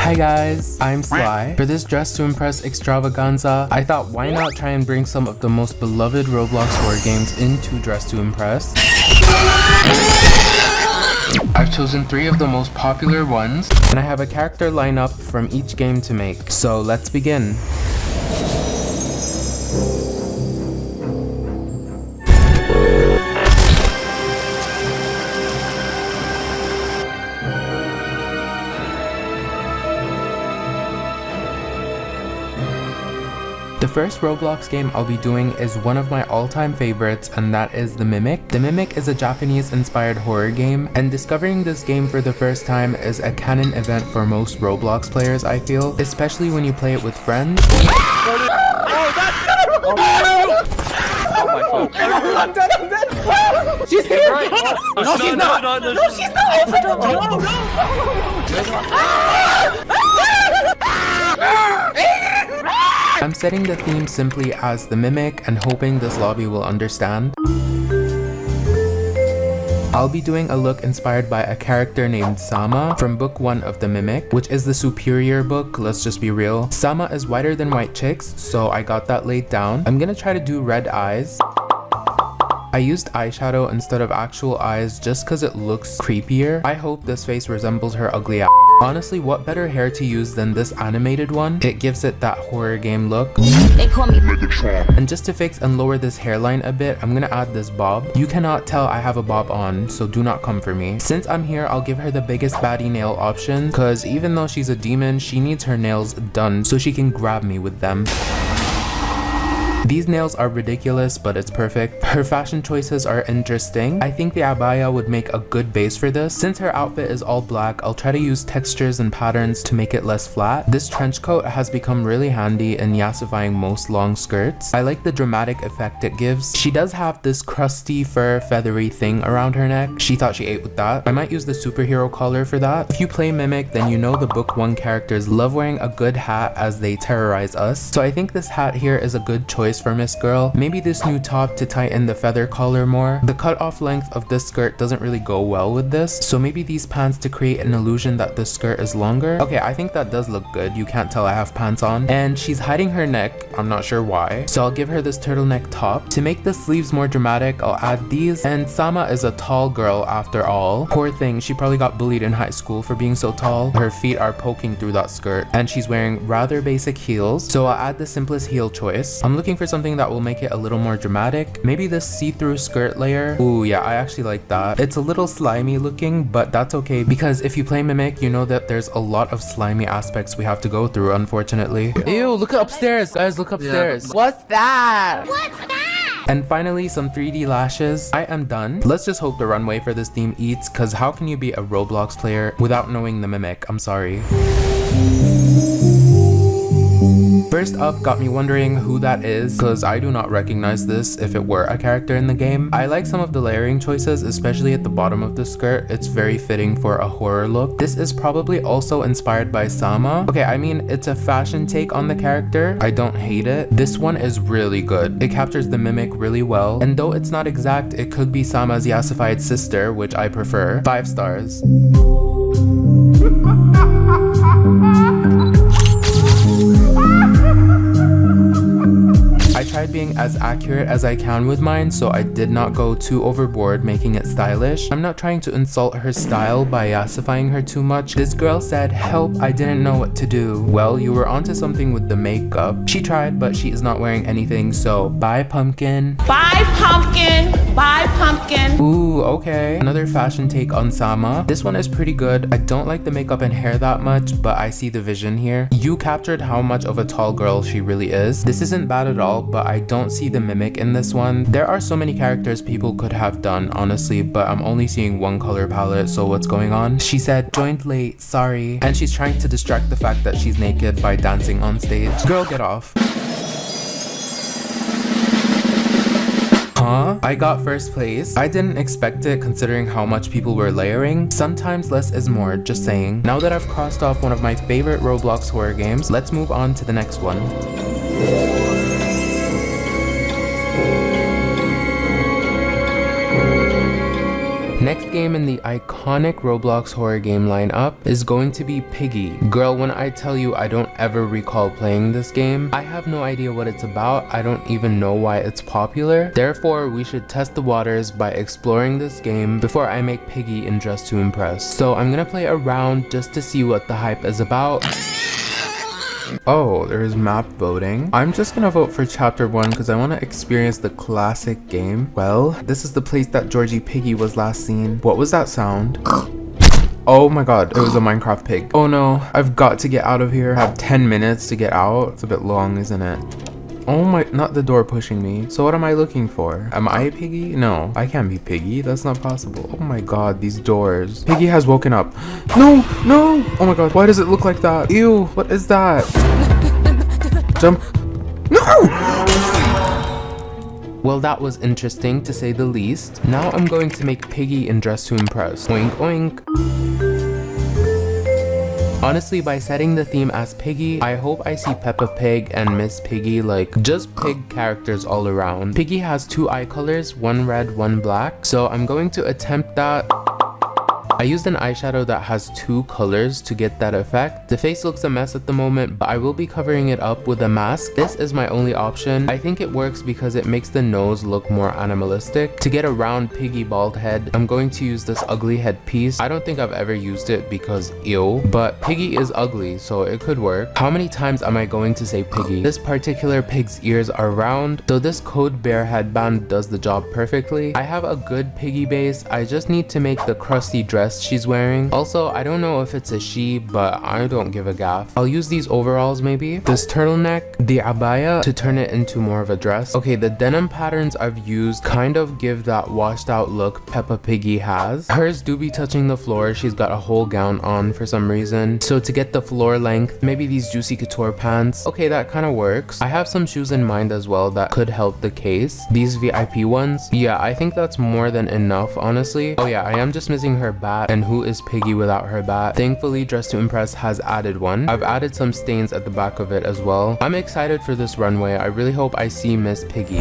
Hi guys, I'm Sly. For this Dress to Impress extravaganza, I thought why not try and bring some of the most beloved Roblox horror games into Dress to Impress. I've chosen 3 of the most popular ones, and I have a character lineup from each game to make. So let's begin. The first Roblox game I'll be doing is one of my all-time favorites, and that is The Mimic. The Mimic is a Japanese-inspired horror game, and discovering this game for the first time is a canon event for most Roblox players, I feel, especially when you play it with friends. I'm dead! She's here! Right. No, she's not! No, she's not! I'm setting the theme simply as The Mimic and hoping this lobby will understand. I'll be doing a look inspired by a character named Sama from book 1 of The Mimic, which is the superior book, let's just be real. Sama is whiter than white chicks, so I got that laid down. I'm gonna try to do red eyes. I used eyeshadow instead of actual eyes just cause it looks creepier. I hope this face resembles her ugly ass. Honestly, what better hair to use than this animated one? It gives it that horror game look. They call me Megatron. And just to fix and lower this hairline a bit, I'm gonna add this bob. You cannot tell I have a bob on, so do not come for me. Since I'm here, I'll give her the biggest baddie nail option, cause even though she's a demon, she needs her nails done so she can grab me with them. These nails are ridiculous, but it's perfect. Her fashion choices are interesting. I think the abaya would make a good base for this. Since her outfit is all black, I'll try to use textures and patterns to make it less flat. This trench coat has become really handy in yassifying most long skirts. I like the dramatic effect it gives. She does have this crusty fur feathery thing around her neck. She thought she ate with that. I might use the superhero collar for that. If you play Mimic, then you know the book 1 characters love wearing a good hat as they terrorize us. So I think this hat here is a good choice for Miss Girl. Maybe this new top to tighten the feather collar more. The cut off length of this skirt doesn't really go well with this, so maybe these pants to create an illusion that the skirt is longer. Okay, I think that does look good. You can't tell I have pants on. And she's hiding her neck. I'm not sure why. So I'll give her this turtleneck top. To make the sleeves more dramatic, I'll add these. And Sama is a tall girl after all. Poor thing, she probably got bullied in high school for being so tall. Her feet are poking through that skirt, and she's wearing rather basic heels, so I'll add the simplest heel choice. I'm looking for something that will make it a little more dramatic. Maybe this see-through skirt layer. Ooh, yeah, I actually like that. It's a little slimy looking, but that's okay because if you play Mimic, you know that there's a lot of slimy aspects we have to go through, unfortunately. Ew, look upstairs, guys, look upstairs. Yeah. What's that? What's that? And finally, some 3D lashes. I am done. Let's just hope the runway for this theme eats, cause how can you be a Roblox player without knowing the Mimic? I'm sorry. First up got me wondering who that is, cause I do not recognize this if it were a character in the game. I like some of the layering choices, especially at the bottom of the skirt. It's very fitting for a horror look. This is probably also inspired by Sama. Okay, I mean, it's a fashion take on the character. I don't hate it. This one is really good. It captures the Mimic really well, and though it's not exact, it could be Sama's yassified sister, which I prefer. 5 stars. I tried being as accurate as I can with mine, so I did not go too overboard making it stylish. I'm not trying to insult her style by yassifying her too much. This girl said, "Help, I didn't know what to do." Well, you were onto something with the makeup. She tried, but she is not wearing anything, so bye pumpkin. Bye pumpkin! Bye pumpkin! Ooh, okay. Another fashion take on Sama. This one is pretty good. I don't like the makeup and hair that much, but I see the vision here. You captured how much of a tall girl she really is. This isn't bad at all, but I don't see the Mimic in this one. There are so many characters people could have done, honestly, but I'm only seeing one color palette, so what's going on? She said, "Joined late, sorry." And she's trying to distract the fact that she's naked by dancing on stage. Girl, get off. Huh? I got first place. I didn't expect it considering how much people were layering. Sometimes less is more, just saying. Now that I've crossed off one of my favorite Roblox horror games, let's move on to the next one. Next game in the iconic Roblox horror game lineup is going to be Piggy. Girl, when I tell you I don't ever recall playing this game, I have no idea what it's about. I don't even know why it's popular. Therefore, we should test the waters by exploring this game before I make Piggy in Dress to Impress. So I'm gonna play a round just to see what the hype is about. Oh, there's map voting. I'm just gonna vote for chapter 1 because I want to experience the classic game. Well, this is the place that Georgie Piggy was last seen. What was that sound? Oh my god, it was a Minecraft pig. Oh no, I've got to get out of here. I have 10 minutes to get out. It's a bit long, isn't it? Oh my, not the door pushing me. So what am I looking for? Am I a Piggy? No, I can't be Piggy. That's not possible. Oh my god, these doors. Piggy has woken up. No, no. Oh my god, why does it look like that? Ew, what is that? Jump. No! Well, that was interesting to say the least. Now I'm going to make Piggy in Dress to Impress. Oink, oink. Honestly, by setting the theme as Piggy, I hope I see Peppa Pig and Miss Piggy, like just pig characters all around. Piggy has 2 eye colors, one red, one black. So I'm going to attempt that. I used an eyeshadow that has 2 colors to get that effect. The face looks a mess at the moment, but I will be covering it up with a mask. This is my only option. I think it works because it makes the nose look more animalistic. To get a round Piggy bald head, I'm going to use this ugly headpiece. I don't think I've ever used it because ew, but Piggy is ugly, so it could work. How many times am I going to say Piggy? This particular pig's ears are round, so this Code Bear headband does the job perfectly. I have a good Piggy base. I just need to make the crusty dress she's wearing. Also, I don't know if it's a she, but I don't give a gaff. I'll use these overalls maybe. This turtleneck, the abaya to turn it into more of a dress. Okay, the denim patterns I've used kind of give that washed out look Peppa Piggy has. Hers do be touching the floor. She's got a whole gown on for some reason. So to get the floor length, maybe these juicy couture pants. Okay, that kind of works. I have some shoes in mind as well that could help the case. These VIP ones. Yeah, I think that's more than enough, honestly. Oh yeah, I am just missing her bat. And who is Piggy without her bat? Thankfully, Dress to Impress has added one. I've added some stains at the back of it as well. I'm excited for this runway. I really hope I see Miss Piggy.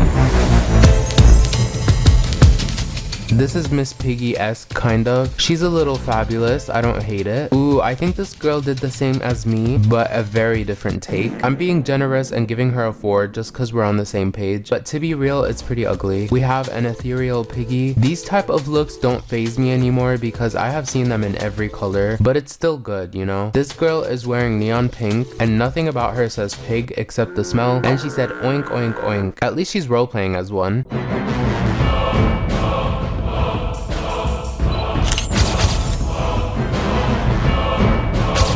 This is Miss Piggy-esque, kind of. She's a little fabulous. I don't hate it. Ooh, I think this girl did the same as me, but a very different take. I'm being generous and giving her a 4 just because we're on the same page. But to be real, it's pretty ugly. We have an ethereal Piggy. These type of looks don't faze me anymore because I have seen them in every color, but it's still good, you know? This girl is wearing neon pink and nothing about her says pig except the smell. And she said oink, oink, oink. At least she's role-playing as one.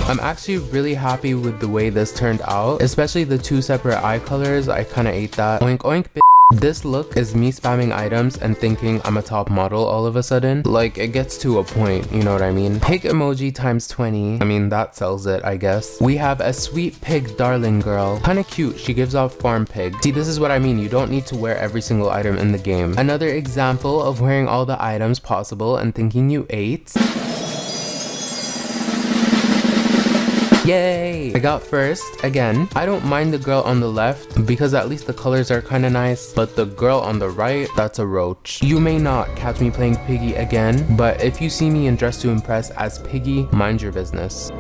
I'm actually really happy with the way this turned out, especially the 2 separate eye colors. I kind of ate that. Oink oink. This look is me spamming items and thinking I'm a top model all of a sudden. Like, it gets to a point, you know what I mean? Pig emoji times 20. I mean, that sells it, I guess. We have a sweet pig darling girl. Kinda cute. She gives off farm pig. See, this is what I mean. You don't need to wear every single item in the game. Another example of wearing all the items possible and thinking you ate. Yay! I got first again. I don't mind the girl on the left because at least the colors are kind of nice, but the girl on the right, that's a roach. You may not catch me playing Piggy again, but if you see me in Dress to Impress as Piggy, mind your business.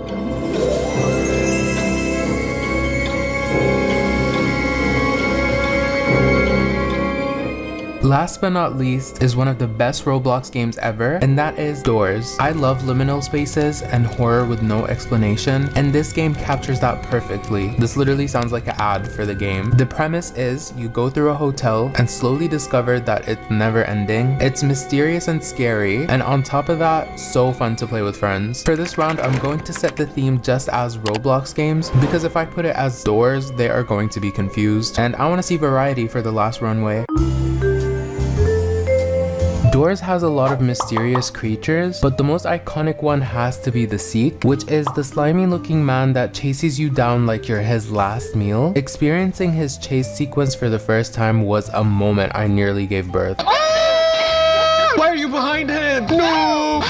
Last but not least is one of the best Roblox games ever, and that is Doors. I love liminal spaces and horror with no explanation, and this game captures that perfectly. This literally sounds like an ad for the game. The premise is you go through a hotel and slowly discover that it's never ending. It's mysterious and scary, and on top of that, so fun to play with friends. For this round, I'm going to set the theme just as Roblox games, because if I put it as Doors, they are going to be confused, and I want to see variety for the last runway. Doors has a lot of mysterious creatures, but the most iconic one has to be the Seek, which is the slimy looking man that chases you down like you're his last meal. Experiencing his chase sequence for the first time was a moment I nearly gave birth. Why are you behind him? No!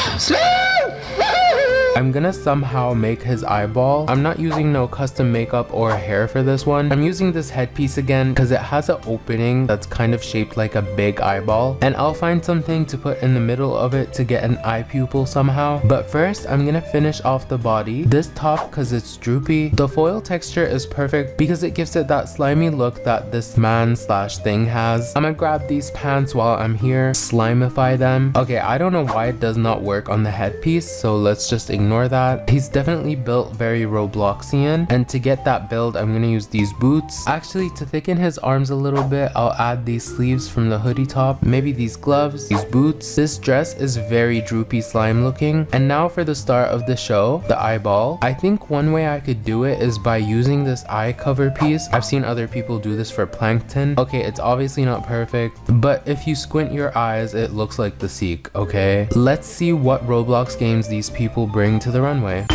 I I'm gonna somehow make his eyeball. I'm not using no custom makeup or hair for this one. I'm using this headpiece again because it has an opening that's kind of shaped like a big eyeball, and I'll find something to put in the middle of it to get an eye pupil somehow. But first I'm gonna finish off the body. This top, because it's droopy, the foil texture is perfect because it gives it that slimy look that this man slash thing has. I'm gonna grab these pants while I'm here, slimify them. Okay, I don't know why it does not work on the headpiece, so let's just ignore that. He's definitely built very Robloxian, and to get that build I'm gonna use these boots. Actually, to thicken his arms a little bit, I'll add these sleeves from the hoodie top, maybe these gloves, these boots. This dress is very droopy slime looking. And now for the start of the show, the eyeball. I think one way I could do it is by using this eye cover piece. I've seen other people do this for plankton. Okay, it's obviously not perfect, but if you squint your eyes, it looks like the Seek, okay? Let's see what Roblox games these people bring to the runway.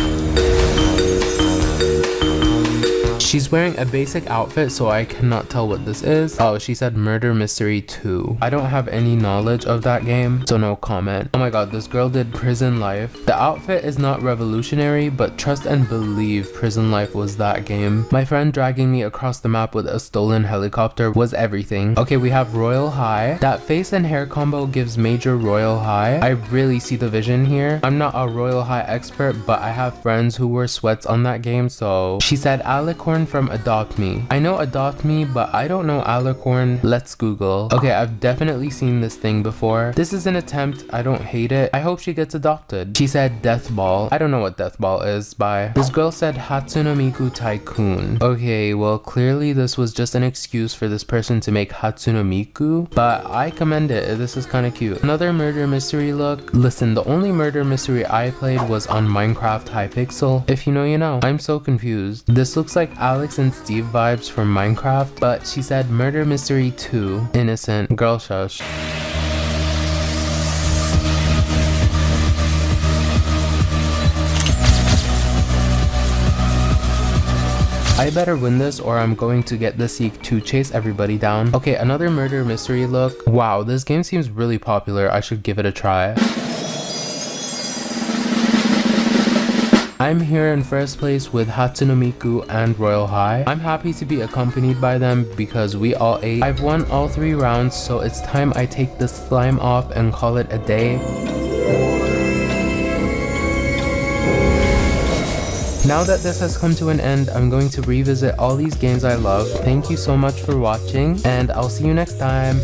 She's wearing a basic outfit, so I cannot tell what this is. Oh, she said Murder Mystery 2. I don't have any knowledge of that game, so no comment. Oh my god, this girl did Prison Life. The outfit is not revolutionary, but trust and believe Prison Life was that game. My friend dragging me across the map with a stolen helicopter was everything. Okay, we have Royal High. That face and hair combo gives major Royal High. I really see the vision here. I'm not a Royal High expert, but I have friends who wear sweats on that game, so... She said Alicorn from Adopt Me. I know Adopt Me, but I don't know Alicorn. Let's Google. Okay, I've definitely seen this thing before. This is an attempt. I don't hate it. I hope she gets adopted. She said Death Ball. I don't know what Death Ball is. Bye. This girl said Hatsune Miku Tycoon. Okay, well clearly this was just an excuse for this person to make Hatsune Miku, but I commend it. This is kind of cute. Another murder mystery look. Listen, the only murder mystery I played was on Minecraft Hypixel. If you know, you know. I'm so confused. This looks like Alex and Steve vibes from Minecraft, but she said Murder Mystery 2. Innocent. Girl shush. I better win this or I'm going to get the Seek to chase everybody down. Okay, another murder mystery look. Wow, this game seems really popular. I should give it a try. I'm here in first place with Hatsune Miku and Royal High. I'm happy to be accompanied by them because we all ate. I've won all 3 rounds, so it's time I take the slime off and call it a day. Now that this has come to an end, I'm going to revisit all these games I love. Thank you so much for watching, and I'll see you next time.